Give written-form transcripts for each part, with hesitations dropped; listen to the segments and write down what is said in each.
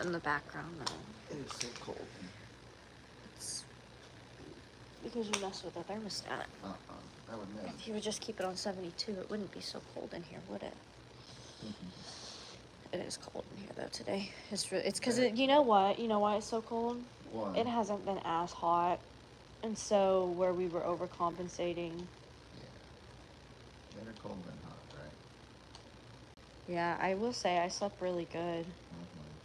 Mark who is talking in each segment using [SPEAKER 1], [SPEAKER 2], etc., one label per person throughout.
[SPEAKER 1] not in the background, though.
[SPEAKER 2] It is so cold.
[SPEAKER 1] It's because you mess with the thermostat.
[SPEAKER 2] I would never.
[SPEAKER 1] If you would just keep it on 72, it wouldn't be so cold in here, would it? It is cold in here, though, today. It's because, you know what? You know why it's so cold?
[SPEAKER 2] Why?
[SPEAKER 1] It hasn't been as hot. And so, where we were overcompensating.
[SPEAKER 2] Yeah. Better cold than hot, right?
[SPEAKER 1] Yeah, I will say I slept really good.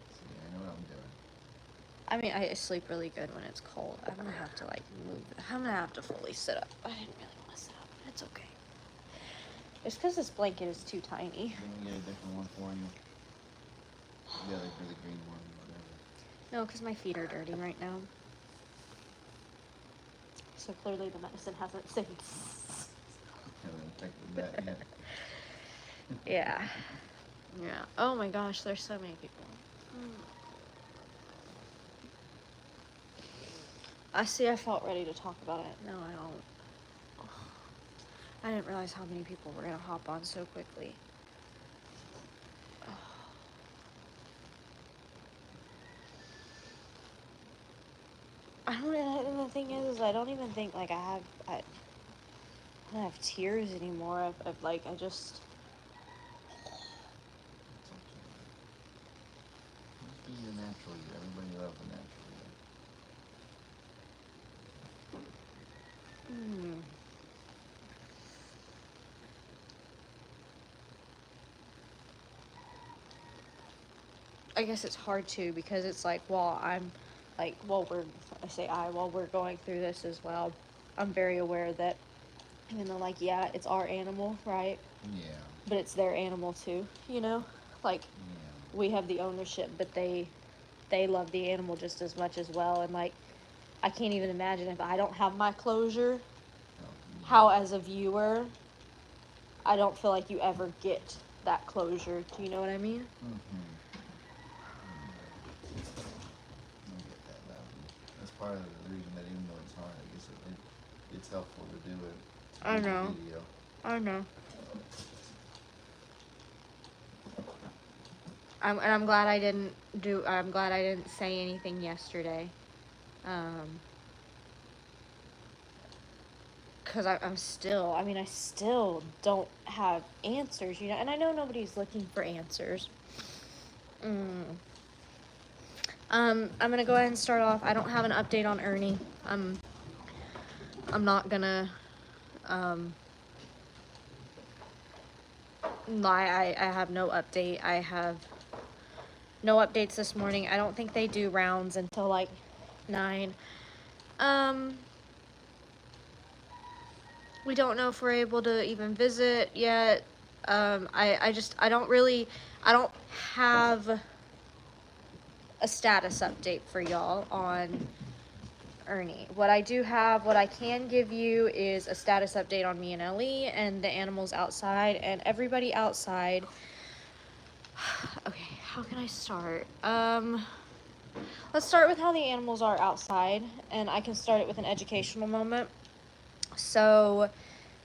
[SPEAKER 2] See, I know what I'm doing.
[SPEAKER 1] I mean, I sleep really good when it's cold. I'm gonna have to, like, move. I'm gonna have to fully sit up. I didn't really want to sit up. It's okay. It's because this blanket is too tiny.
[SPEAKER 2] Let me get a different one for you. The other for the green one, whatever.
[SPEAKER 1] No, because my feet are dirty right now. So clearly the medicine hasn't synced.
[SPEAKER 2] Haven't affected that yet.
[SPEAKER 1] Yeah. Yeah. Oh my gosh, there's so many people. I felt ready to talk about it. No, I don't. I didn't realize how many people were gonna hop on so quickly. And the thing is I don't even think, like, I don't have tears anymore. I just...
[SPEAKER 2] Just be your natural you. Everybody loves the natural you.
[SPEAKER 1] I guess it's hard to, because it's like, while we're going through this as well, I'm very aware that even though, like, yeah, it's our animal, right?
[SPEAKER 2] Yeah.
[SPEAKER 1] But it's their animal too, you know? Like,
[SPEAKER 2] yeah.
[SPEAKER 1] We have the ownership, but they love the animal just as much as well. And, like, I can't even imagine if I don't have my closure, how as a viewer, I don't feel like you ever get that closure. Do you know what I mean?
[SPEAKER 2] I get that, though. That's part of the reason that even though it's hard, I guess it's helpful to do it.
[SPEAKER 1] I know.
[SPEAKER 2] Video.
[SPEAKER 1] I know. I'm glad I didn't say anything yesterday. Because I still don't have answers, you know, and I know nobody's looking for answers. I'm gonna go ahead and start off. I don't have an update on Ernie. I'm not gonna lie. I have no update. I have no updates this morning. I don't think they do rounds until like 9. We don't know if we're able to even visit yet. I don't have a status update for y'all on Ernie. What I can give you is a status update on me and Ellie and the animals outside and everybody outside. Okay, how can I start? Let's start with how the animals are outside, and I can start it with an educational moment. So,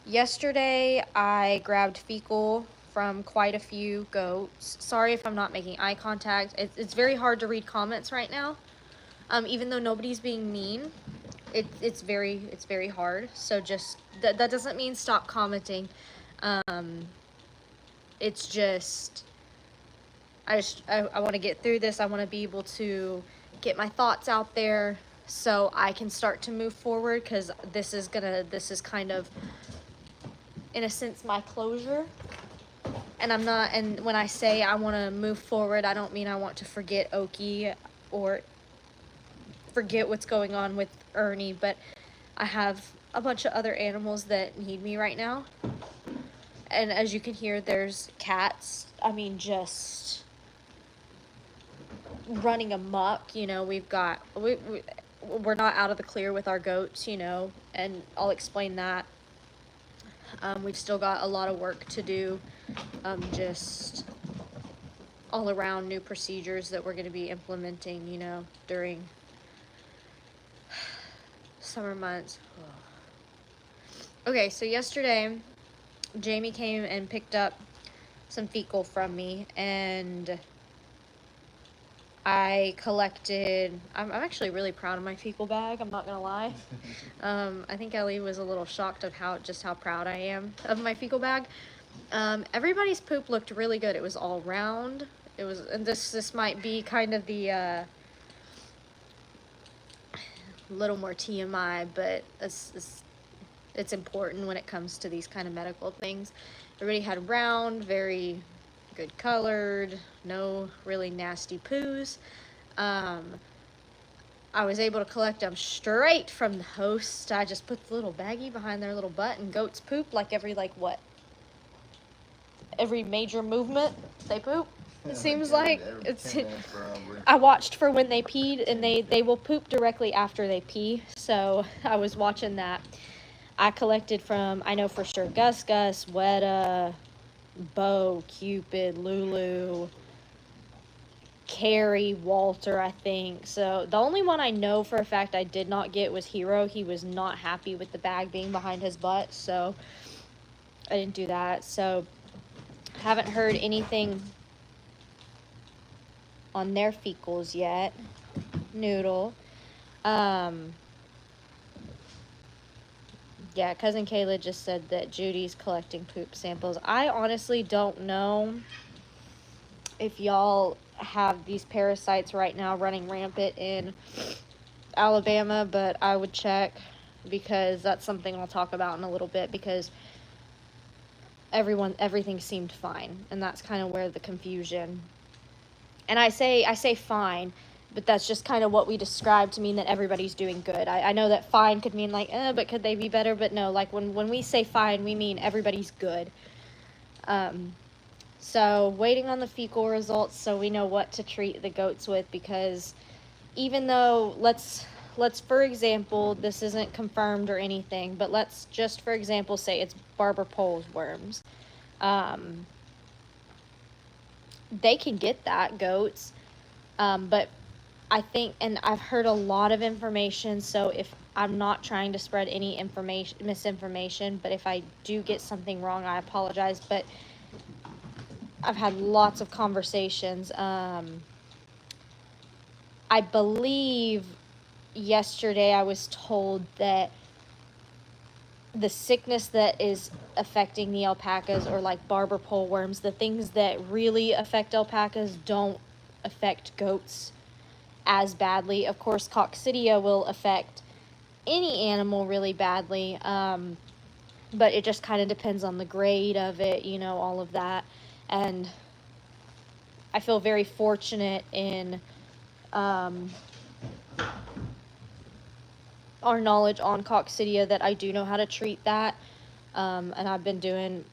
[SPEAKER 1] yesterday I grabbed fecal from quite a few goats. Sorry if I'm not making eye contact. It's very hard to read comments right now. Even though nobody's being mean, it's very hard. So just that doesn't mean stop commenting. It's just I want to get through this. I want to be able to get my thoughts out there so I can start to move forward, because this is kind of, in a sense, my closure. And when I say I want to move forward, I don't mean I want to forget Oki or forget what's going on with Ernie, but I have a bunch of other animals that need me right now. And as you can hear, there's cats. I mean, just running amok. You know, we're not out of the clear with our goats, you know, and I'll explain that. We've still got a lot of work to do, just all around new procedures that we're going to be implementing, you know, during summer months. Okay, so yesterday, Jamie came and picked up some fecal from me, and I collected, I'm actually really proud of my fecal bag, I'm not gonna lie. I think Ellie was a little shocked of how proud I am of my fecal bag. Everybody's poop looked really good. It was all round. It was, and this might be kind of the little more TMI, but it's important when it comes to these kind of medical things. Everybody had round, very good colored, no really nasty poos. I was able to collect them straight from the host. I just put the little baggie behind their little butt, and goats poop like every, like, what? Every major movement they poop. It seems like it's. I watched for when they peed, and they will poop directly after they pee. So I was watching that. I collected from, I know for sure, Gus Gus, Weta, Bo, Cupid, Lulu, Carrie, Walter, I think. So the only one I know for a fact I did not get was Hero. He was not happy with the bag being behind his butt, so I didn't do that. So haven't heard anything on their fecals yet. Noodle. Yeah, Cousin Kayla just said that Judy's collecting poop samples. I honestly don't know if y'all have these parasites right now running rampant in Alabama, but I would check, because that's something I'll talk about in a little bit, because everything seemed fine, and that's kind of where the confusion. And I say fine, but that's just kind of what we describe to mean that everybody's doing good. I know that fine could mean like, but could they be better? But no, like when we say fine, we mean everybody's good. So waiting on the fecal results so we know what to treat the goats with, because even though, let's for example, this isn't confirmed or anything, but let's just for example say it's barber pole's worms. They can get that, goats. But I think, and I've heard a lot of information, so if I'm not trying to spread any misinformation, but if I do get something wrong, I apologize. But I've had lots of conversations. I believe yesterday I was told that the sickness that is affecting the alpacas, or like barber pole worms, the things that really affect alpacas don't affect goats as badly. Of course, coccidia will affect any animal really badly, but it just kind of depends on the grade of it, all of that. And I feel very fortunate in our knowledge on coccidia that I do know how to treat that. And I've been doing,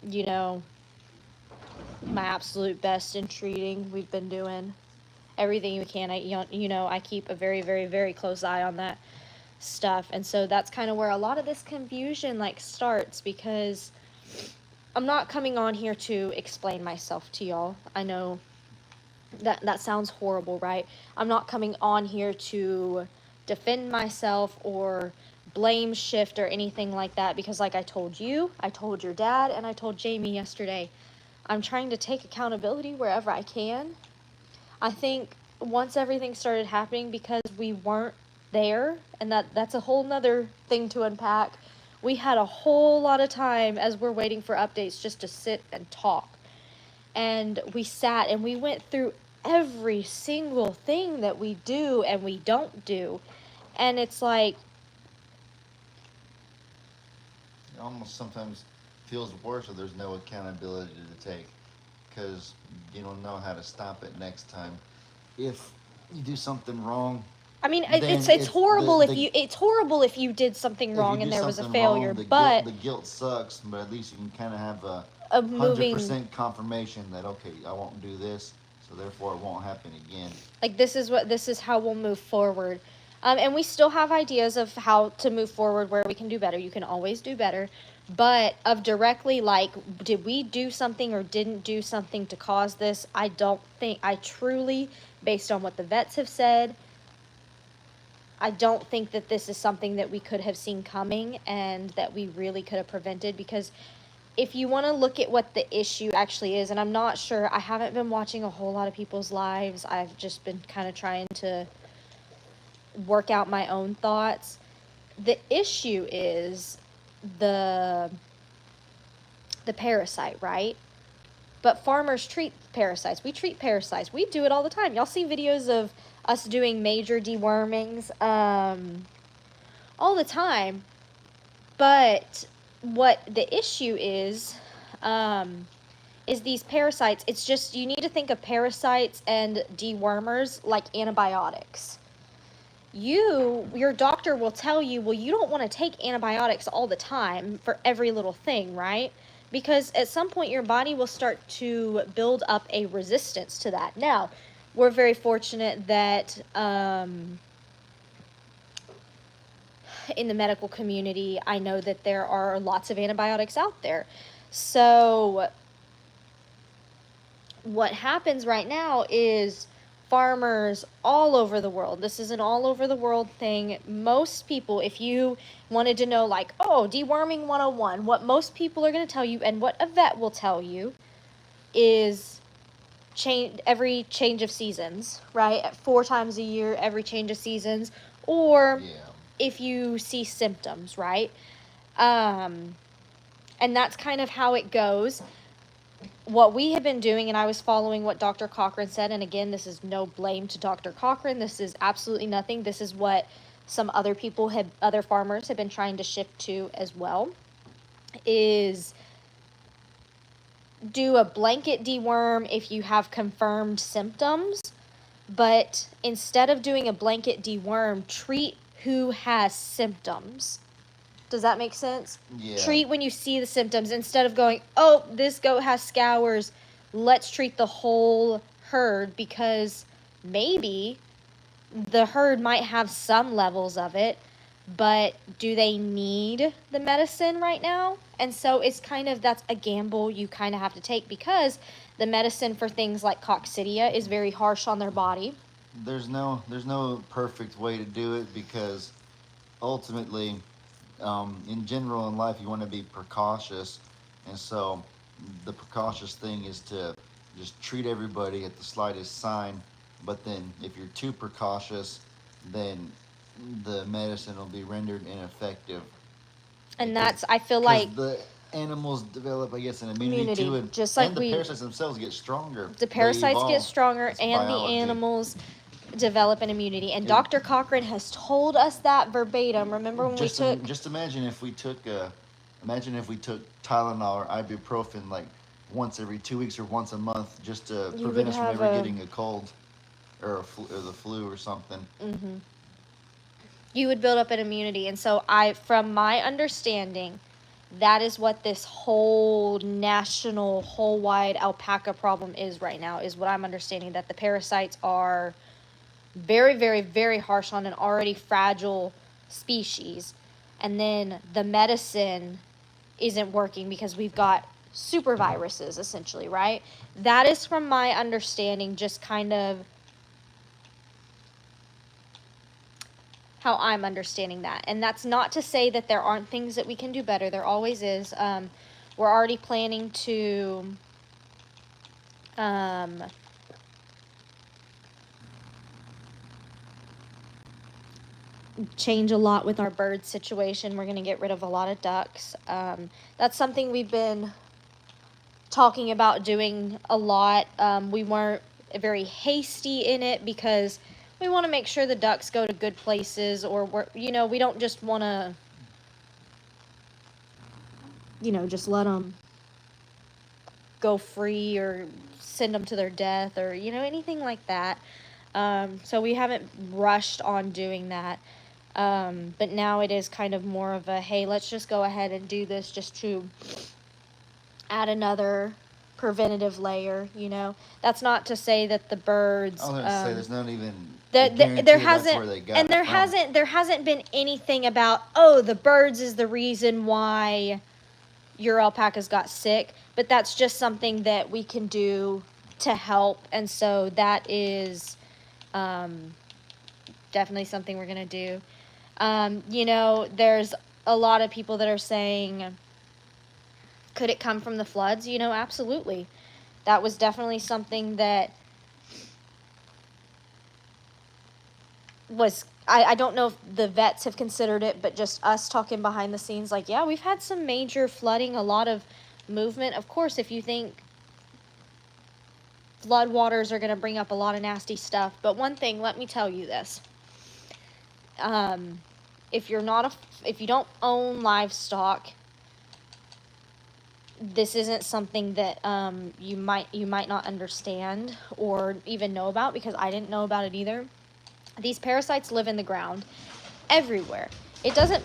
[SPEAKER 1] my absolute best in treating. We've been doing everything we can. I keep a very, very, very close eye on that stuff. And so that's kind of where a lot of this confusion starts, because I'm not coming on here to explain myself to y'all. I know that sounds horrible, right? I'm not coming on here to defend myself or blame shift or anything like that, because like I told you, I told your dad, and I told Jamie yesterday, I'm trying to take accountability wherever I can. I think once everything started happening, because we weren't there, and that's a whole nother thing to unpack, we had a whole lot of time as we're waiting for updates just to sit and talk. And we sat and we went through every single thing that we do and we don't do. And it's like,
[SPEAKER 2] It almost sometimes feels worse if there's no accountability to take, because you don't know how to stop it next time. If you do something wrong,
[SPEAKER 1] I mean, it's horrible it's horrible if you did something wrong and there was a failure, but
[SPEAKER 2] the guilt sucks. But at least you can kind of have
[SPEAKER 1] a moving
[SPEAKER 2] 100% confirmation that, okay, I won't do this, so therefore it won't happen again.
[SPEAKER 1] Like, this is how we'll move forward. And we still have ideas of how to move forward where we can do better. You can always do better. But of directly, like, did we do something or didn't do something to cause this? I truly, based on what the vets have said, I don't think that this is something that we could have seen coming and that we really could have prevented, because if you want to look at what the issue actually is, and I'm not sure, I haven't been watching a whole lot of people's lives. I've just been kind of trying to work out my own thoughts. The issue is the the parasite, right? But farmers treat parasites. We treat parasites. We do it all the time. Y'all see videos of us doing major dewormings all the time. But what the issue is these parasites. It's just, you need to think of parasites and dewormers like antibiotics. Your doctor will tell you, well, you don't want to take antibiotics all the time for every little thing, right? Because at some point your body will start to build up a resistance to that. Now, we're very fortunate that in the medical community, I know that there are lots of antibiotics out there. So what happens right now is farmers all over the world, this is an all over the world thing. Most people, if you wanted to know, like, oh, deworming 101, what most people are going to tell you and what a vet will tell you is every change of seasons, right? 4 times a year, every change of seasons, or if you see symptoms, right? And that's kind of how it goes. What we have been doing, and I was following what Dr. Cochran said, and again, this is no blame to Dr. Cochran. This is absolutely nothing. This is what some other other farmers have been trying to shift to as well, is do a blanket deworm if you have confirmed symptoms, but instead of doing a blanket deworm, treat who has symptoms. Does that make sense?
[SPEAKER 2] Yeah.
[SPEAKER 1] Treat when you see the symptoms instead of going, oh, this goat has scours. Let's treat the whole herd, because maybe the herd might have some levels of it, but do they need the medicine right now? And so it's that's a gamble you kind of have to take, because the medicine for things like coccidia is very harsh on their body.
[SPEAKER 2] There's no perfect way to do it, because ultimately, in general in life, you want to be precautious, and so the precautious thing is to just treat everybody at the slightest sign. But then, if you're too precautious, then the medicine will be rendered ineffective.
[SPEAKER 1] And that's, I feel like,
[SPEAKER 2] the animals develop, I guess, an immunity to it,
[SPEAKER 1] just like
[SPEAKER 2] and the parasites themselves get stronger.
[SPEAKER 1] The parasites get stronger,
[SPEAKER 2] it's
[SPEAKER 1] and
[SPEAKER 2] biology.
[SPEAKER 1] The animals develop an immunity. And Dr. Cochran has told us that verbatim. Remember when
[SPEAKER 2] just imagine if we took Tylenol or ibuprofen like once every 2 weeks or once a month, just to prevent us from ever getting a cold or the flu or something.
[SPEAKER 1] Mm-hmm. You would build up an immunity. And so from my understanding, that is what this whole national, whole wide alpaca problem is right now, is what I'm understanding, that the parasites are very, very, very harsh on an already fragile species. And then the medicine isn't working because we've got super viruses, essentially, right? That is from my understanding, just kind of how I'm understanding that. And that's not to say that there aren't things that we can do better. There always is. We're already planning to change a lot with our bird situation. We're going to get rid of a lot of ducks. That's something we've been talking about doing a lot. We weren't very hasty in it because we want to make sure the ducks go to good places, or we don't just want to, just let them go free or send them to their death or, anything like that. So we haven't rushed on doing that. But now it is kind of more of a, hey, let's just go ahead and do this just to add another preventative layer, That's not to say that the birds...
[SPEAKER 2] I was going to say, there's not even...
[SPEAKER 1] there hasn't been anything about, oh, the birds is the reason why your alpacas got sick, but that's just something that we can do to help. And so that is definitely something we're going to do. There's a lot of people that are saying Could it come from the floods? You know, absolutely. That was definitely something that was, I don't know if the vets have considered it, but just us talking behind the scenes, like, yeah, we've had some major flooding, a lot of movement. Of course, if you think flood waters are going to bring up a lot of nasty stuff. But one thing, let me tell you this. If you're not if you don't own livestock, this isn't something that you might not understand or even know about, because I didn't know about it either. These parasites live in the ground everywhere. It doesn't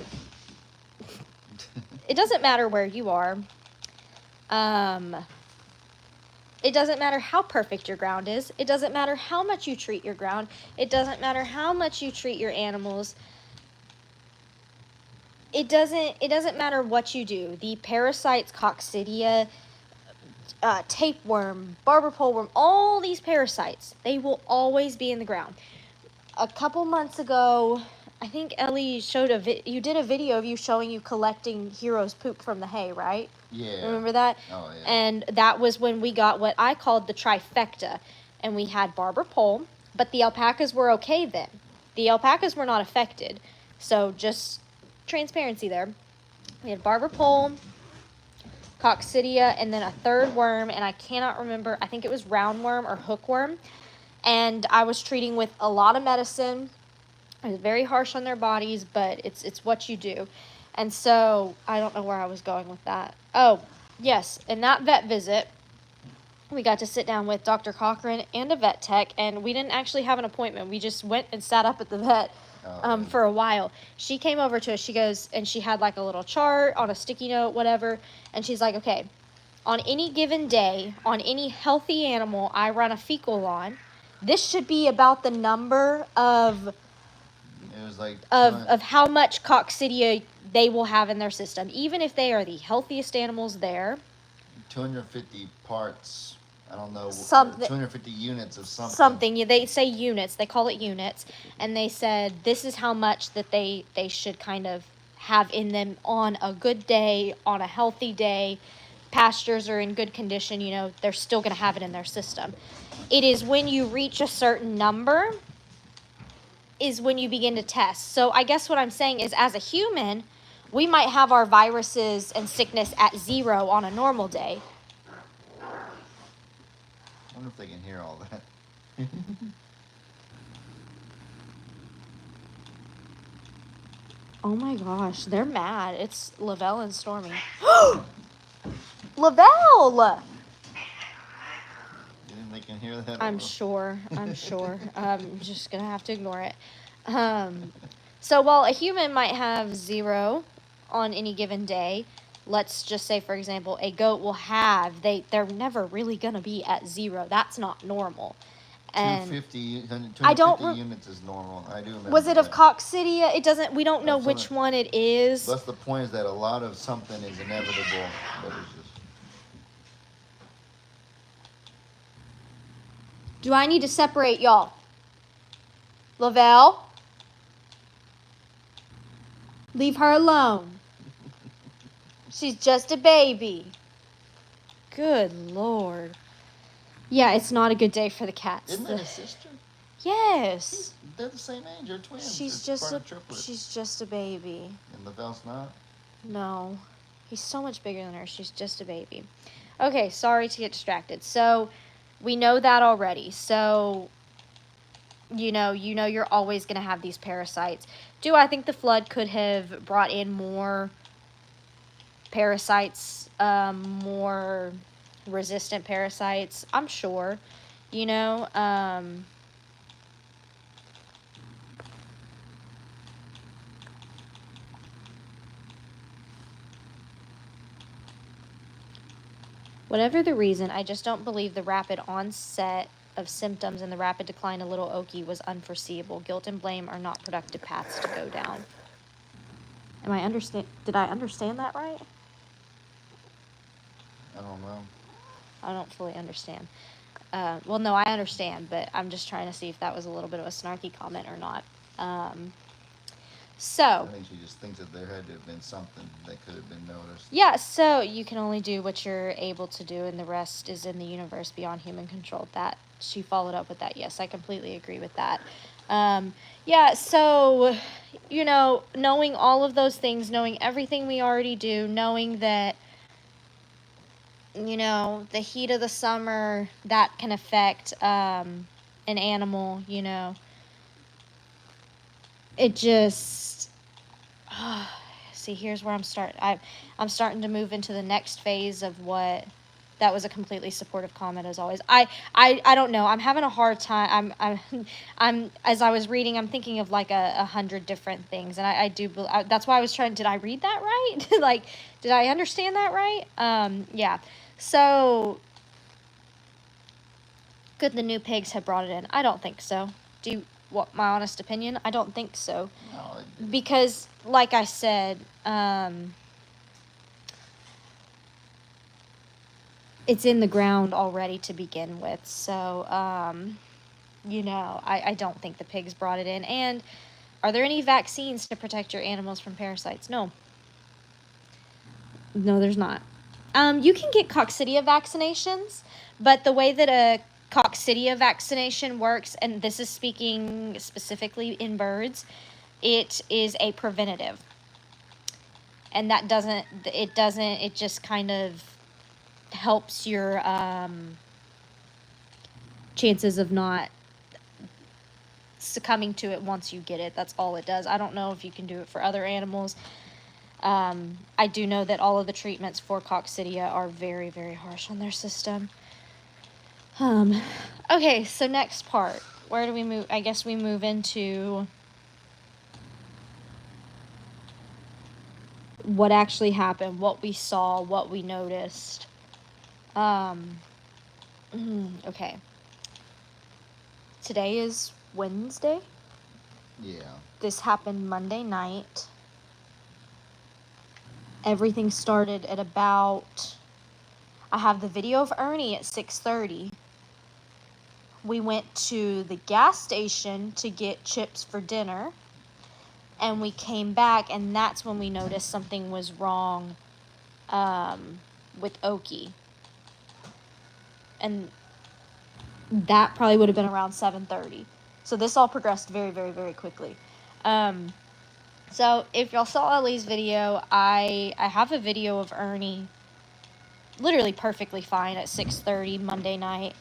[SPEAKER 1] matter where you are. It doesn't matter how perfect your ground is. It doesn't matter how much you treat your ground. It doesn't matter how much you treat your animals. It doesn't matter what you do. The parasites, coccidia, tapeworm, barber pole worm, all these parasites, they will always be in the ground. A couple months ago, I think Ellie showed you did a video of you showing you collecting Hero's poop from the hay, right?
[SPEAKER 2] Yeah.
[SPEAKER 1] Remember that?
[SPEAKER 2] Oh, yeah.
[SPEAKER 1] And that was when we got what I called the trifecta. And we had barber pole, but the alpacas were okay then. The alpacas were not affected. So just transparency there. We had barber pole, coccidia, and then a third worm, and I cannot remember, I think it was roundworm or hookworm. And I was treating with a lot of medicine. It was very harsh on their bodies, but it's what you do. And so I don't know where I was going with that. Oh, yes, in that vet visit, we got to sit down with Dr. Cochran and a vet tech, and we didn't actually have an appointment. We just went and sat up at the vet for a while. She came over to us, she goes, and she had like a little chart on a sticky note, whatever, and she's like, okay, on any given day, on any healthy animal I run a fecal on, this should be about the number of
[SPEAKER 2] it was like
[SPEAKER 1] of how much coccidia they will have in their system, even if they are the healthiest animals there.
[SPEAKER 2] 250 parts. I don't know.
[SPEAKER 1] Something.
[SPEAKER 2] 250 units of something.
[SPEAKER 1] Something. They say units. They call it units. And they said this is how much that they should kind of have in them on a good day, on a healthy day. Pastures are in good condition, you know, they're still going to have it in their system. It is when you reach a certain number is when you begin to test. So I guess what I'm saying is, as a human, we might have our viruses and sickness at 0 on a normal day.
[SPEAKER 2] I wonder if they can hear all that.
[SPEAKER 1] Oh my gosh, they're mad. It's Lavelle and Stormy. Lavelle!
[SPEAKER 2] You think they can hear that?
[SPEAKER 1] I'm sure. I'm just going to have to ignore it. So while a human might have 0 on any given day, let's just say, for example, a goat will have, they're never really going to be at 0. That's not normal. And
[SPEAKER 2] 250 units is normal. I do remember.
[SPEAKER 1] Was it of coccidia? We don't know which one it is.
[SPEAKER 2] That's the point, is that a lot of something is inevitable. But it's just...
[SPEAKER 1] Do I need to separate y'all? Lavelle? Leave her alone. She's just a baby. Good Lord. Yeah, it's not a good day for the cats.
[SPEAKER 2] Isn't that a sister?
[SPEAKER 1] Yes.
[SPEAKER 2] They're the same age. They're twins.
[SPEAKER 1] She's just a baby.
[SPEAKER 2] And Lavelle's not?
[SPEAKER 1] No. He's so much bigger than her. She's just a baby. Okay, sorry to get distracted. So, we know that already. So, you know you're always going to have these parasites. Do I think the flood could have brought in more parasites, more resistant parasites? I'm sure. Whatever the reason, I just don't believe the rapid onset of symptoms and the rapid decline of little Okie was unforeseeable. Guilt and blame are not productive paths to go down. Did I understand that right?
[SPEAKER 2] I don't know.
[SPEAKER 1] I don't fully understand. Well, no, I understand, but I'm just trying to see if that was a little bit of a snarky comment or not. So
[SPEAKER 2] I think she just thinks that there had to have been something that could have been noticed.
[SPEAKER 1] yeah, so you can only do what you're able to do, and the rest is in the universe beyond human control. That she followed up with that. Yes, I completely agree with that. Yeah, so knowing all of those things, knowing everything we already do, knowing that the heat of the summer that can affect an animal. It just see, here's where I'm starting to move into the next phase of what that was a completely supportive comment as always. I don't know. I'm having a hard time. I'm as I was reading, I'm thinking of like 100 different things, and I do. That's why I was trying. Did I read that right? Like, did I understand that right? Yeah. So, could the new pigs have brought it in? I don't think so. What my honest opinion? I don't think so.
[SPEAKER 2] No,
[SPEAKER 1] Because, like I said, it's in the ground already to begin with. So, I don't think the pigs brought it in. And are there any vaccines to protect your animals from parasites? No. No, there's not. You can get coccidia vaccinations, but the way that a coccidia vaccination works, and this is speaking specifically in birds, it is a preventative. And that it just kind of helps your chances of not succumbing to it once you get it. That's all it does. I don't know if you can do it for other animals. I do know that all of the treatments for coccidia are very, very harsh on their system. Okay, so next part. Where do we move? I guess we move into what actually happened, what we saw, what we noticed. Okay. Today is Wednesday.
[SPEAKER 2] yeah.
[SPEAKER 1] This happened Monday night. Everything started at about, I have the video of Ernie at 6:30. We went to the gas station to get chips for dinner, and we came back, and that's when we noticed something was wrong with Oki. And that probably would have been around 7:30. So this all progressed very, very, very quickly. So if y'all saw Ellie's video, I have a video of Ernie literally perfectly fine at 6:30 Monday night.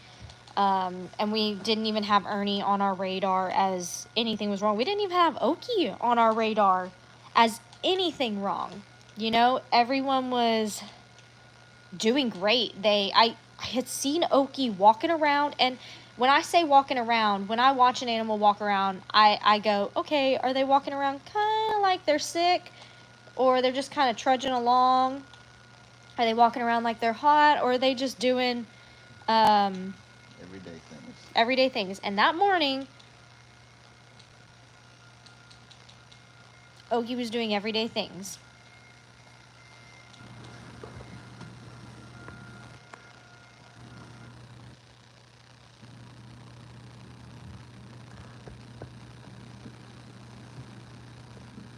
[SPEAKER 1] And we didn't even have Ernie on our radar as anything was wrong. We didn't even have Oki on our radar as anything wrong. Everyone was doing great. I had seen Oki walking around, and when I say walking around, when I watch an animal walk around, I go, okay, are they walking around kind of like they're sick, or they're just kind of trudging along? Are they walking around like they're hot, or are they just doing
[SPEAKER 2] Everyday things.
[SPEAKER 1] everyday things? And that morning, Oki was doing everyday things.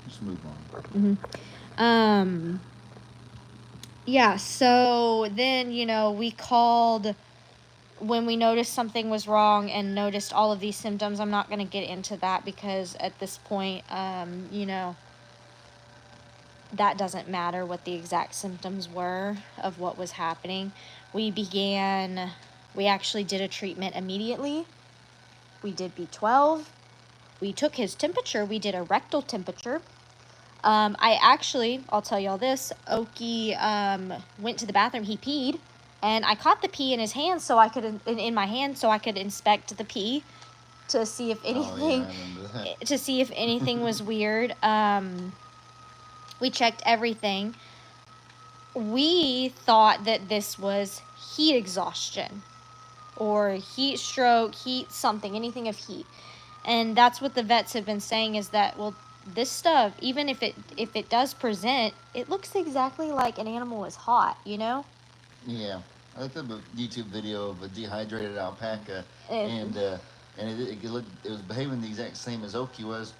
[SPEAKER 2] Just move on.
[SPEAKER 1] Yeah, so then, we called when we noticed something was wrong and noticed all of these symptoms. I'm not going to get into that because at this point, that doesn't matter what the exact symptoms were of what was happening. We actually did a treatment immediately. We did B12. We took his temperature. We did a rectal temperature. I'll tell y'all this, Oki went to the bathroom, he peed, and I caught the pee in his hand in my hand so I could inspect the pee to see if anything, to see if anything was weird. We checked everything. We thought that this was heat exhaustion or heat stroke, heat something, anything of heat. And that's what the vets have been saying is that, well, this stuff, even if it does present, it looks exactly like an animal is hot,
[SPEAKER 2] Yeah, I looked up a YouTube video of a dehydrated alpaca, and it was behaving the exact same as Oki was,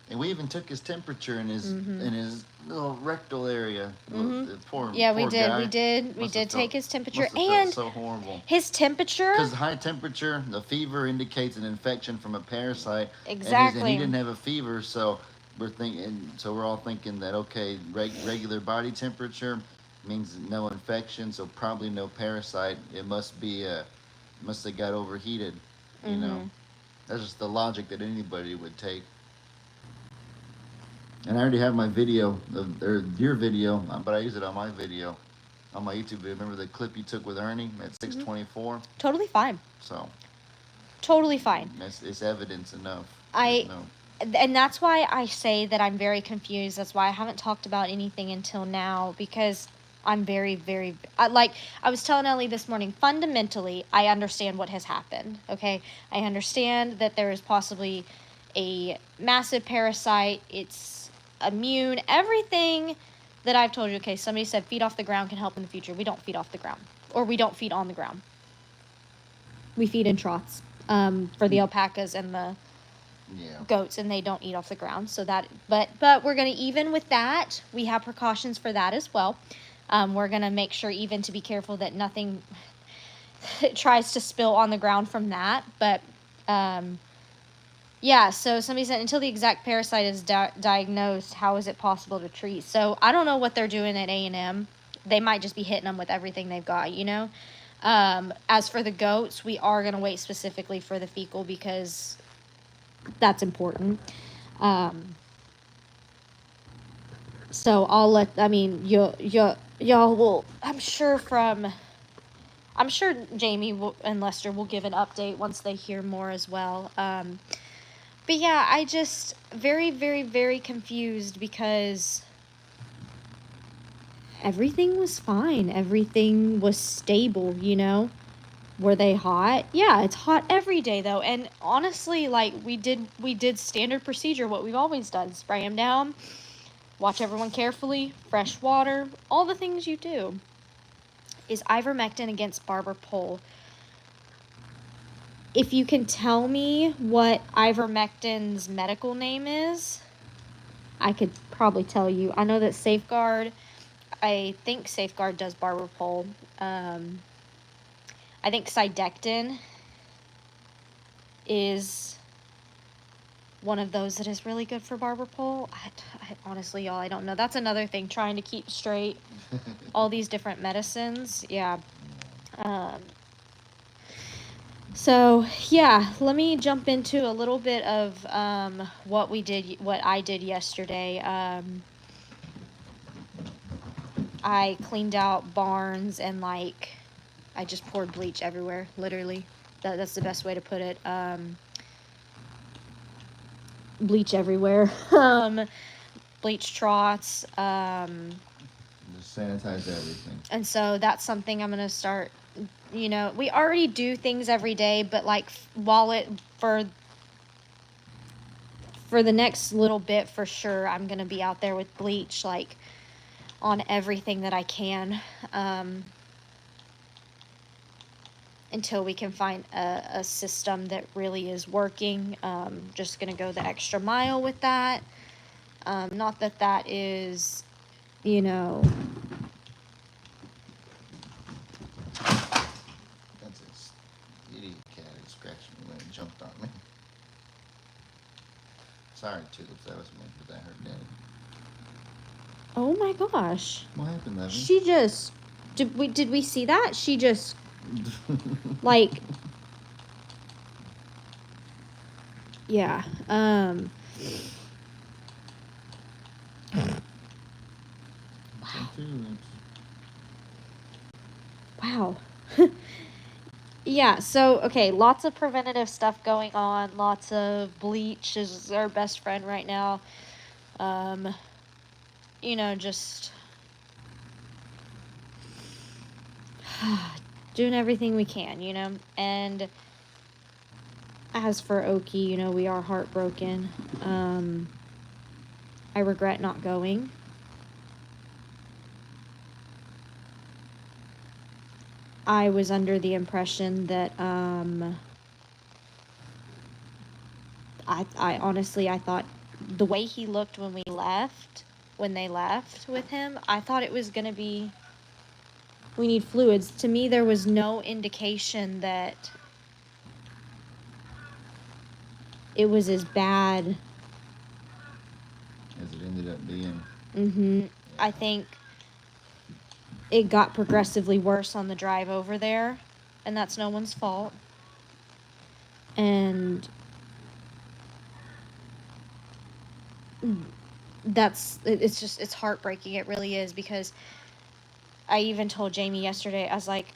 [SPEAKER 2] And we even took his temperature in his little rectal area. The poor
[SPEAKER 1] Yeah, we
[SPEAKER 2] poor
[SPEAKER 1] did.
[SPEAKER 2] guy.
[SPEAKER 1] We did take his temperature,
[SPEAKER 2] Must have felt
[SPEAKER 1] and
[SPEAKER 2] so horrible.
[SPEAKER 1] his temperature.
[SPEAKER 2] Because high temperature, the fever indicates an infection from a parasite.
[SPEAKER 1] Exactly.
[SPEAKER 2] And he didn't have a fever, so we're all thinking that okay, regular body temperature means no infection, so probably no parasite. It must have got overheated. You know, that's just the logic that anybody would take. And I already have my video, or your video, but I use it on my video, on my YouTube video. Remember the clip you took with Ernie at 6:24?
[SPEAKER 1] Totally fine.
[SPEAKER 2] So
[SPEAKER 1] Totally fine.
[SPEAKER 2] it's evidence enough.
[SPEAKER 1] And that's why I say that I'm very confused. That's why I haven't talked about anything until now, because I'm very, very, like I was telling Ellie this morning, fundamentally, I understand what has happened, okay? I understand that there is possibly a massive parasite. It's immune. Everything that I've told you, okay, somebody said feed off the ground can help in the future. We don't feed off the ground, or we don't feed on the ground. We feed in troughs for the alpacas and the goats, and they don't eat off the ground. So that, but we're going to, even with that, we have precautions for that as well. We're going to make sure even to be careful that nothing tries to spill on the ground from that. But yeah, so somebody said until the exact parasite is diagnosed, how is it possible to treat? So I don't know what they're doing at A&M. They might just be hitting them with everything they've got, you know. As for the goats, we are going to wait specifically for the fecal, because that's important. So I'll let, I mean, y'all will, I'm sure Jamie and Lester will give an update once they hear more as well. But yeah, I just very, very, very confused, because everything was fine. Everything was stable, you know. Were they hot? Yeah, it's hot every day though. And honestly, like we did standard procedure, what we've always done: spray them down, watch everyone carefully, fresh water, all the things you do. Is ivermectin against barber pole? If you can tell me what ivermectin's medical name is, I could probably tell you. I know that I think Safeguard does barber pole. I think Sidectin is one of those that is really good for barber pole. I honestly, y'all, I don't know. That's another thing, trying to keep straight all these different medicines. Yeah. So yeah, let me jump into a little bit of what I did yesterday. I cleaned out barns, and like I just poured bleach everywhere, literally. That's the best way to put it. Bleach everywhere. Bleach troughs.
[SPEAKER 2] Just sanitize everything.
[SPEAKER 1] And so that's something I'm gonna start. You know, we already do things every day, but like for the next little bit, for sure, I'm gonna be out there with bleach, like on everything that I can, until we can find a system that really is working. Just gonna go the extra mile with that. Not that that is, you know.
[SPEAKER 2] That's this idiot cat who scratched me when it jumped on me. Sorry, Tulips, that was me, but that hurt Daddy.
[SPEAKER 1] Oh my gosh.
[SPEAKER 2] What happened, Levin?
[SPEAKER 1] She just, did we see that? She just, like, yeah, wow. Yeah, so, okay, lots of preventative stuff going on. Lots of bleach is our best friend right now. You know, just doing everything we can, you know. And as for Oki, you know, we are heartbroken. I regret not going. I was under the impression that, I honestly, I thought the way he looked when they left with him, I thought it was going to be, we need fluids. To me, there was no indication that it was as bad
[SPEAKER 2] as it ended up being.
[SPEAKER 1] Mm-hmm. I think it got progressively worse on the drive over there, and that's no one's fault. And it's heartbreaking. It really is, because I even told Jamie yesterday, I was like,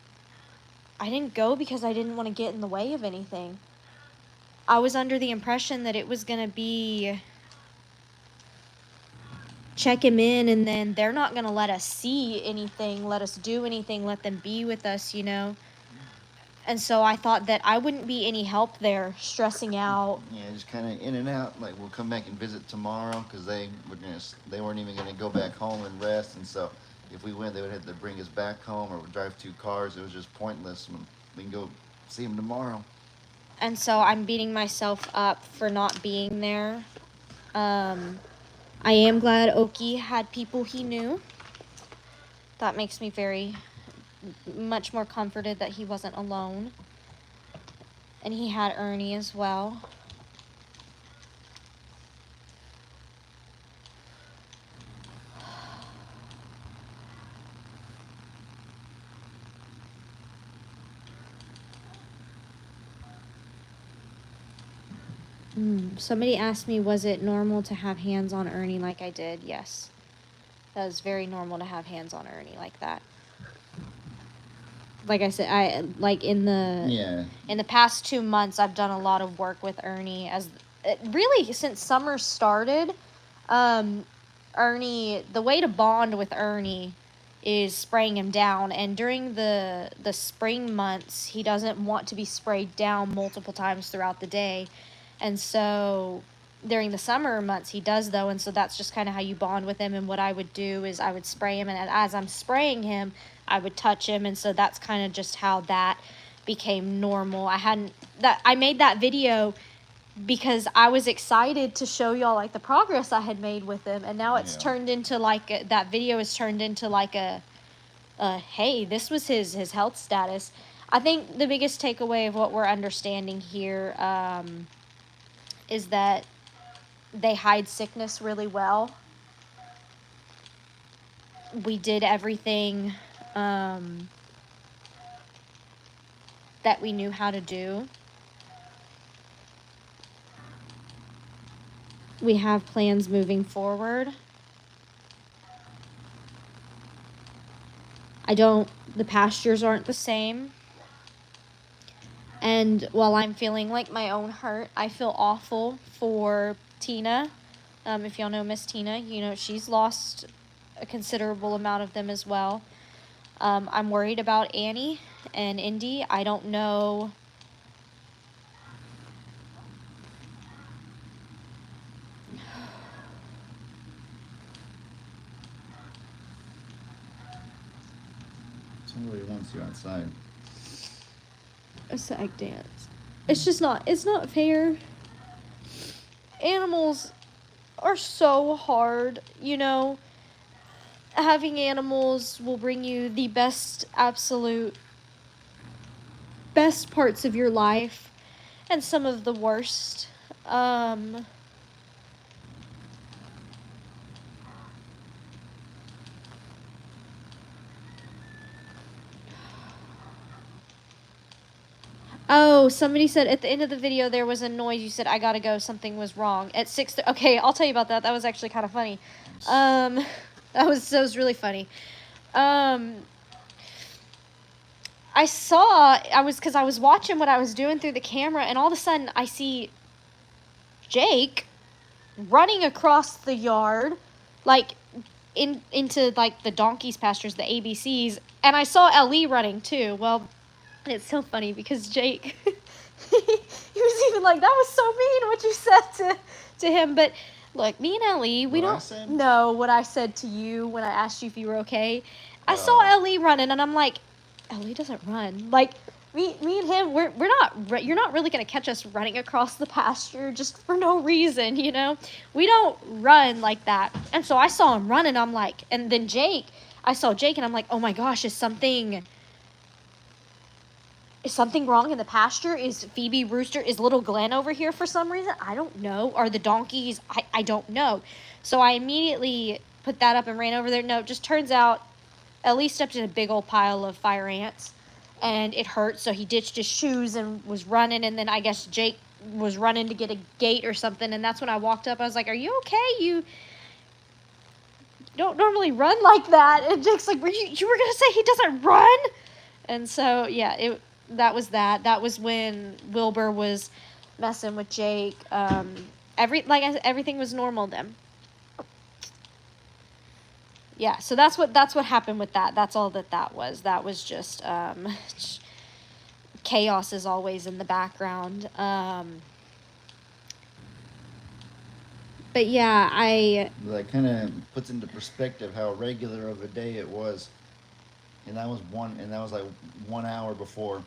[SPEAKER 1] I didn't go because I didn't want to get in the way of anything. I was under the impression that it was going to be check him in, and then they're not going to let us see anything, let us do anything, let them be with us, you know? And so I thought that I wouldn't be any help there, stressing out.
[SPEAKER 2] Yeah, just kind of in and out. Like, we'll come back and visit tomorrow, because they weren't even going to go back home and rest. And so if we went, they would have to bring us back home or drive 2 cars. It was just pointless. We can go see them tomorrow.
[SPEAKER 1] And so I'm beating myself up for not being there. I am glad Oki had people he knew. That makes me very much more comforted that he wasn't alone. And he had Ernie as well. Somebody asked me, was it normal to have hands on Ernie like I did? Yes. That was very normal to have hands on Ernie like that. Like I said, in the past 2 months, I've done a lot of work with Ernie, really since summer started. Ernie, the way to bond with Ernie is spraying him down, and during the spring months, he doesn't want to be sprayed down multiple times throughout the day. And so during the summer months he does, though, and so that's just kind of how you bond with him. And what I would do is I would spray him, and as I'm spraying him, I would touch him, and so that's kind of just how that became normal. I made that video because I was excited to show y'all like the progress I had made with him, and now it's turned into like that video is turned into like a hey, this was his health status. I think the biggest takeaway of what we're understanding here is that they hide sickness really well. We did everything that we knew how to do. We have plans moving forward. The pastures aren't the same. And while I'm feeling like my own hurt, I feel awful for Tina. If y'all know Miss Tina, you know she's lost a considerable amount of them as well. I'm worried about Annie and Indy. I don't know.
[SPEAKER 2] Somebody wants you outside.
[SPEAKER 1] A sag dance. It's not fair. Animals are so hard, you know. Having animals will bring you the absolute best parts of your life, and some of the worst. Oh, somebody said at the end of the video there was a noise. You said, I gotta go, something was wrong. At 6, okay, I'll tell you about that. That was actually kind of funny. That was really funny. Because I was watching what I was doing through the camera, and all of a sudden I see Jake running across the yard, like into like the donkeys pastures, the ABCs, and I saw Ellie running too. Well, it's so funny because Jake, he was even like, that was so mean what you said to him. But look, me and Ellie, we don't know what I said to you when I asked you if you were okay. I saw Ellie running, and I'm like, Ellie doesn't run. Like, me and him, you're not really gonna catch us running across the pasture just for no reason, you know? We don't run like that. And so I saw him running, I'm like, and then I saw Jake and I'm like, oh my gosh, is something wrong in the pasture? Is Phoebe Rooster, is little Glenn over here for some reason? I don't know. Are the donkeys? I don't know. So I immediately put that up and ran over there. No, it just turns out Ellie stepped in a big old pile of fire ants and it hurt. So he ditched his shoes and was running. And then I guess Jake was running to get a gate or something. And that's when I walked up. I was like, are you okay? You don't normally run like that. And Jake's like, you were going to say he doesn't run? And so, yeah, that was that. That was when Wilbur was messing with Jake. Everything was normal then. Yeah, so that's what happened with that. That's all that was. That was just chaos is always in the background. But yeah,
[SPEAKER 2] that kind of puts into perspective how regular of a day it was, and that was like 1 hour before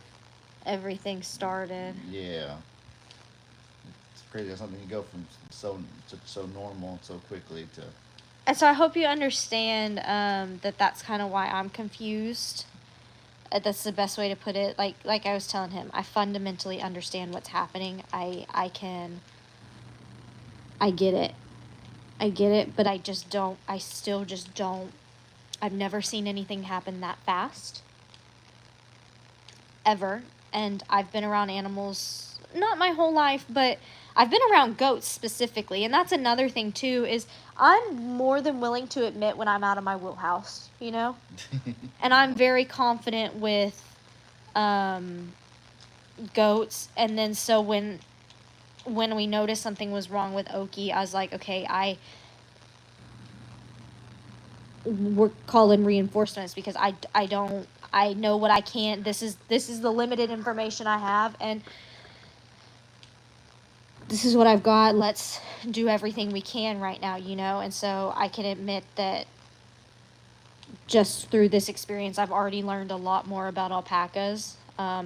[SPEAKER 1] everything started.
[SPEAKER 2] Yeah, it's crazy how something can go from so normal so quickly to.
[SPEAKER 1] And so I hope you understand that's kind of why I'm confused. That's the best way to put it. Like I was telling him, I fundamentally understand what's happening. I get it, but I still just don't. I've never seen anything happen that fast. Ever. And I've been around animals, not my whole life, but I've been around goats specifically. And that's another thing too, is I'm more than willing to admit when I'm out of my wheelhouse, you know? And I'm very confident with goats. And then so when we noticed something was wrong with Oki, I was like, okay, we're calling reinforcements because I know what I can't. This is the limited information I have, and this is what I've got. Let's do everything we can right now, you know? And so I can admit that just through this experience, I've already learned a lot more about alpacas. I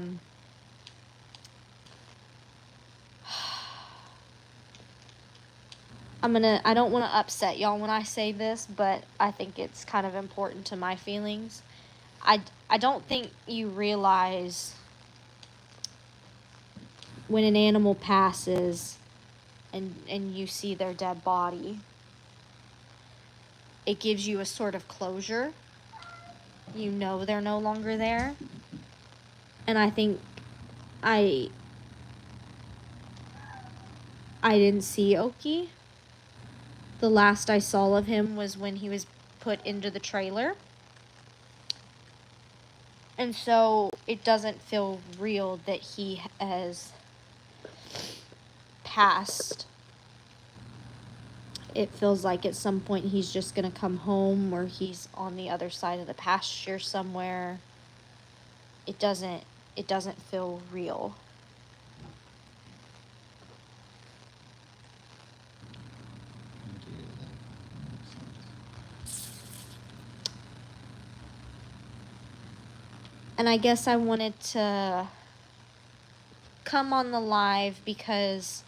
[SPEAKER 1] don't want to upset y'all when I say this, but I think it's kind of important to my feelings. I don't think you realize when an animal passes and you see their dead body, it gives you a sort of closure. You know they're no longer there. And I think I didn't see Oki. The last I saw of him was when he was put into the trailer. And so it doesn't feel real that he has passed. It feels like at some point he's just going to come home, or he's on the other side of the pasture somewhere. It doesn't feel real. And I guess I wanted to come on the live because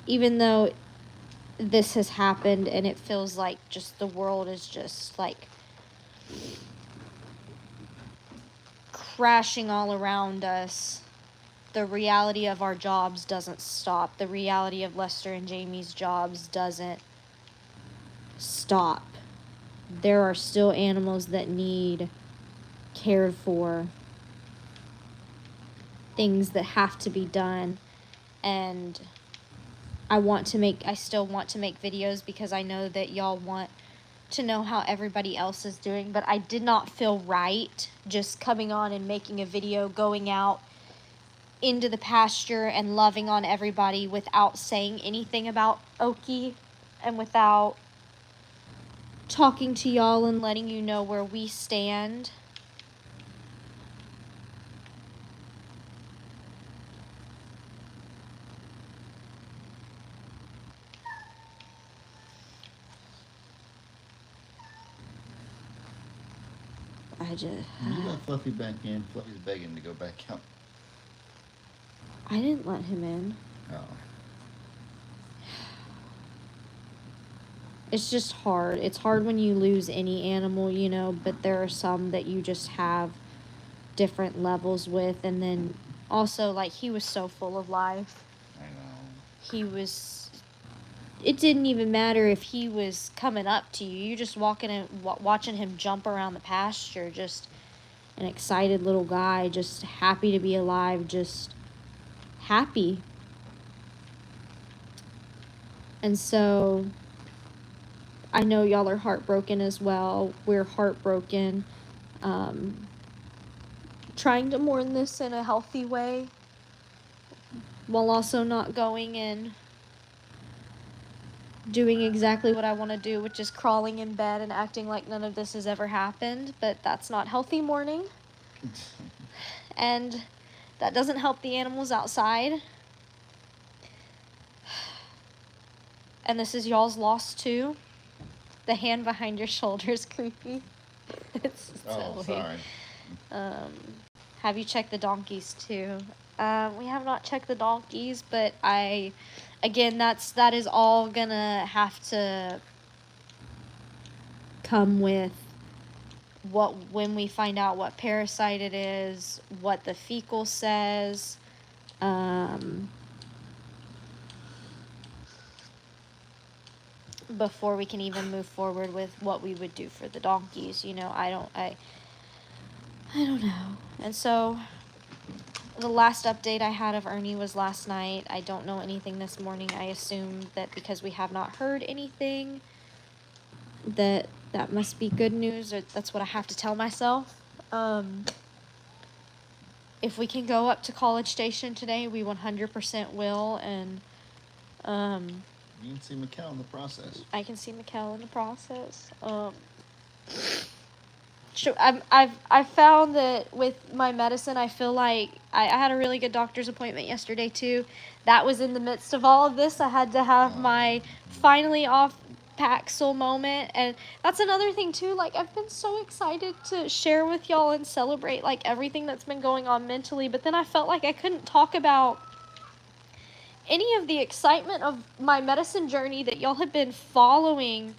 [SPEAKER 1] even though this has happened and it feels like just the world is just like crashing all around us, the reality of our jobs doesn't stop. The reality of Lester and Jamie's jobs doesn't stop. There are still animals that need cared for, things that have to be done, and I still want to make videos because I know that y'all want to know how everybody else is doing, but I did not feel right just coming on and making a video, going out into the pasture and loving on everybody without saying anything about Oki and without talking to y'all and letting you know where we stand. I just...
[SPEAKER 2] You let Fluffy back in. Fluffy's begging to go back out.
[SPEAKER 1] I didn't let him in.
[SPEAKER 2] Oh.
[SPEAKER 1] It's just hard. It's hard when you lose any animal, you know, but there are some that you just have different levels with. And then also, like, he was so full of life.
[SPEAKER 2] I know.
[SPEAKER 1] He was... It didn't even matter if he was coming up to you. You just walking and watching him jump around the pasture, just an excited little guy, just happy to be alive, just happy. And so I know y'all are heartbroken as well. We're heartbroken. Trying to mourn this in a healthy way while also not going and doing exactly what I want to do, which is crawling in bed and acting like none of this has ever happened. But that's not healthy mourning. And that doesn't help the animals outside. And this is y'all's loss too. The hand behind your shoulder is creepy. It's
[SPEAKER 2] Oh,
[SPEAKER 1] silly.
[SPEAKER 2] sorry.
[SPEAKER 1] Have you checked the donkeys too? We have not checked the donkeys, but again, that is all gonna have to come with when we find out what parasite it is, what the fecal says, before we can even move forward with what we would do for the donkeys. You know, I don't know. And so the last update I had of Ernie was last night. I don't know anything this morning. I assume that because we have not heard anything, that must be good news, or that's what I have to tell myself. If we can go up to College Station today, we 100% will, and
[SPEAKER 2] You can see Mikkel in the process.
[SPEAKER 1] I can see Mikkel in the process. I've found that with my medicine, I feel like I had a really good doctor's appointment yesterday too. That was in the midst of all of this. I had to have my finally off Paxil moment, and that's another thing too. Like, I've been so excited to share with y'all and celebrate like everything that's been going on mentally, but then I felt like I couldn't talk about any of the excitement of my medicine journey that y'all have been following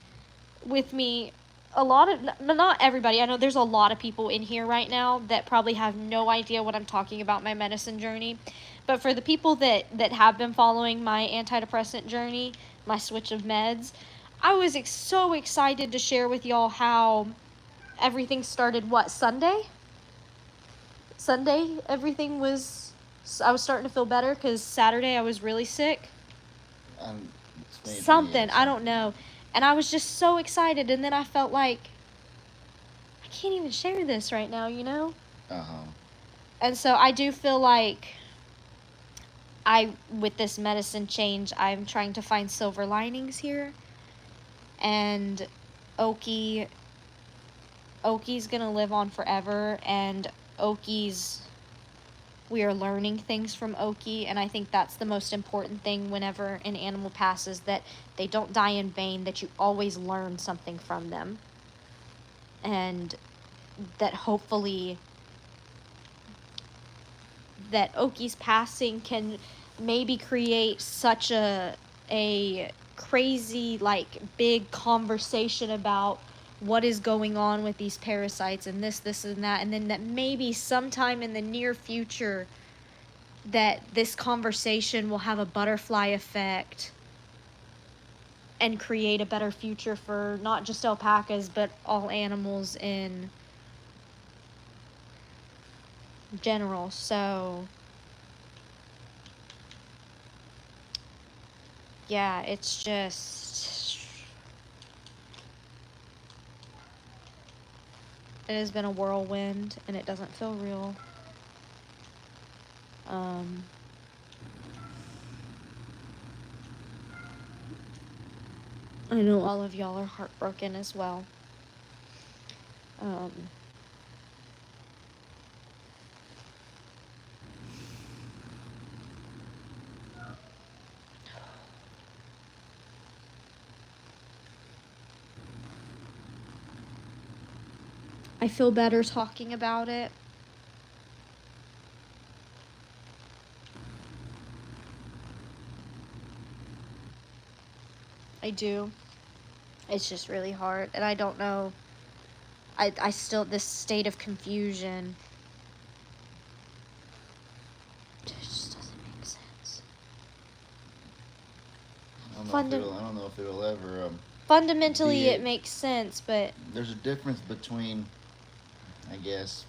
[SPEAKER 1] with me. A lot of, not everybody, I know there's a lot of people in here right now that probably have no idea what I'm talking about, my medicine journey. But for the people that have been following my antidepressant journey, my switch of meds, I was so excited to share with y'all how everything started, Sunday? Sunday, everything was, I was starting to feel better because Saturday I was really sick. Something, I don't know. And I was just so excited, and then I felt like I can't even share this right now, you know?
[SPEAKER 2] Uh-huh.
[SPEAKER 1] And so I do feel like with this medicine change, I'm trying to find silver linings here. And Oki's gonna live on forever, and we are learning things from Oki, and I think that's the most important thing whenever an animal passes, that they don't die in vain, that you always learn something from them. And that hopefully that Oki's passing can maybe create such a crazy, like, big conversation about what is going on with these parasites and this and that, and then that maybe sometime in the near future that this conversation will have a butterfly effect and create a better future for not just alpacas but all animals in general. So yeah, it's just, it has been a whirlwind and it doesn't feel real. I know all of y'all are heartbroken as well. I feel better talking about it. I do. It's just really hard, and I don't know. I still, this state of confusion, it just doesn't make sense.
[SPEAKER 2] I don't know if it'll ever.
[SPEAKER 1] Fundamentally, it makes sense, but
[SPEAKER 2] there's a difference between, I guess,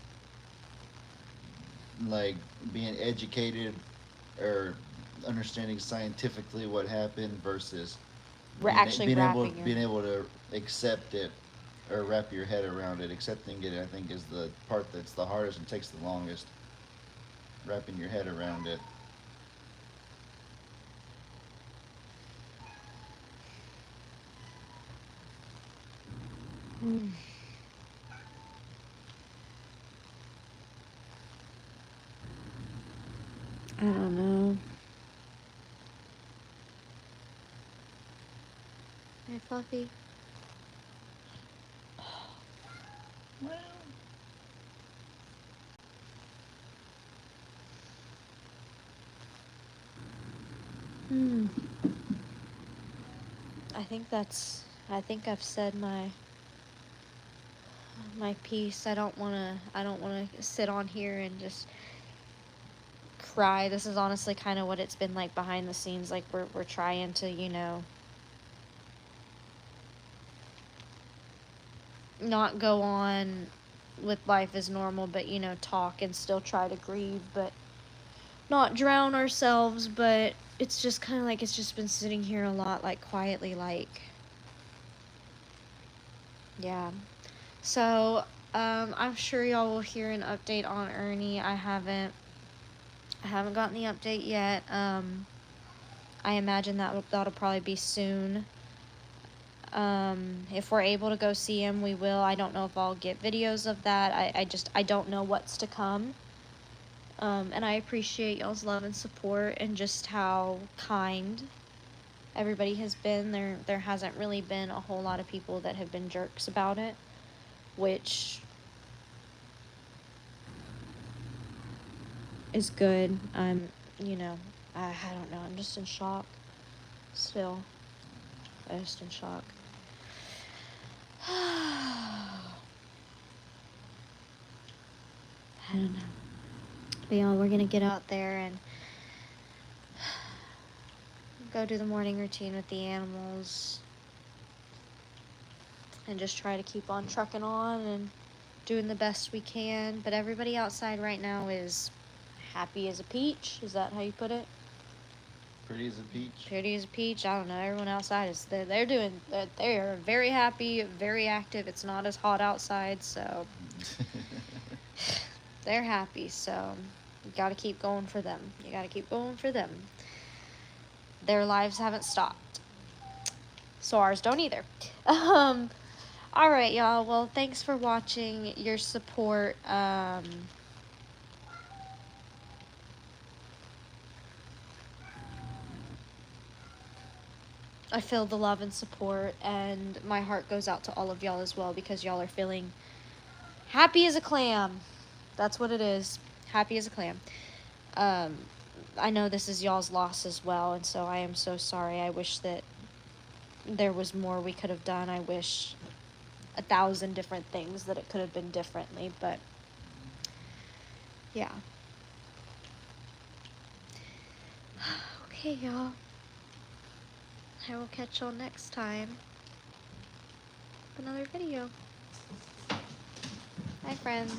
[SPEAKER 2] like being educated or understanding scientifically what happened versus
[SPEAKER 1] we're actually
[SPEAKER 2] being able to accept it or wrap your head around it. Accepting it, I think, is the part that's the hardest and takes the longest. Wrapping your head around it.
[SPEAKER 1] I don't know. Hey, Fluffy.
[SPEAKER 2] Well,
[SPEAKER 1] I think I've said my piece. I don't wanna sit on here and just cry. This is honestly kind of what it's been like behind the scenes. Like we're trying to, not go on with life as normal, but talk and still try to grieve, but not drown ourselves. But it's just kind of like it's just been sitting here a lot, like quietly, like, yeah. So I'm sure y'all will hear an update on Ernie. I haven't gotten the update yet. I imagine that'll probably be soon. If we're able to go see him, we will. I don't know if I'll get videos of that. I don't know what's to come. And I appreciate y'all's love and support and just how kind everybody has been. There hasn't really been a whole lot of people that have been jerks about it, which is good. I don't know. I'm just in shock. Still, I'm just in shock. I don't know. But y'all, we're gonna get out there and go do the morning routine with the animals and just try to keep on trucking on and doing the best we can. But everybody outside right now is happy as a peach. Is that how you put it?
[SPEAKER 2] pretty as a peach.
[SPEAKER 1] Pretty as a peach. I don't know. Everyone outside is they are very happy, very active. It's not as hot outside, so they're happy. So you got to keep going for them. You got to keep going for them. Their lives haven't stopped, so ours don't either. All right, y'all. Well, thanks for watching. Your support. I feel the love and support, and my heart goes out to all of y'all as well because y'all are feeling happy as a clam. That's what it is. Happy as a clam. I know this is y'all's loss as well, and so I am so sorry. I wish that there was more we could have done. I wish 1,000 different things that it could have been differently, but yeah. Okay, y'all. I will catch y'all next time with another video. Bye, friends.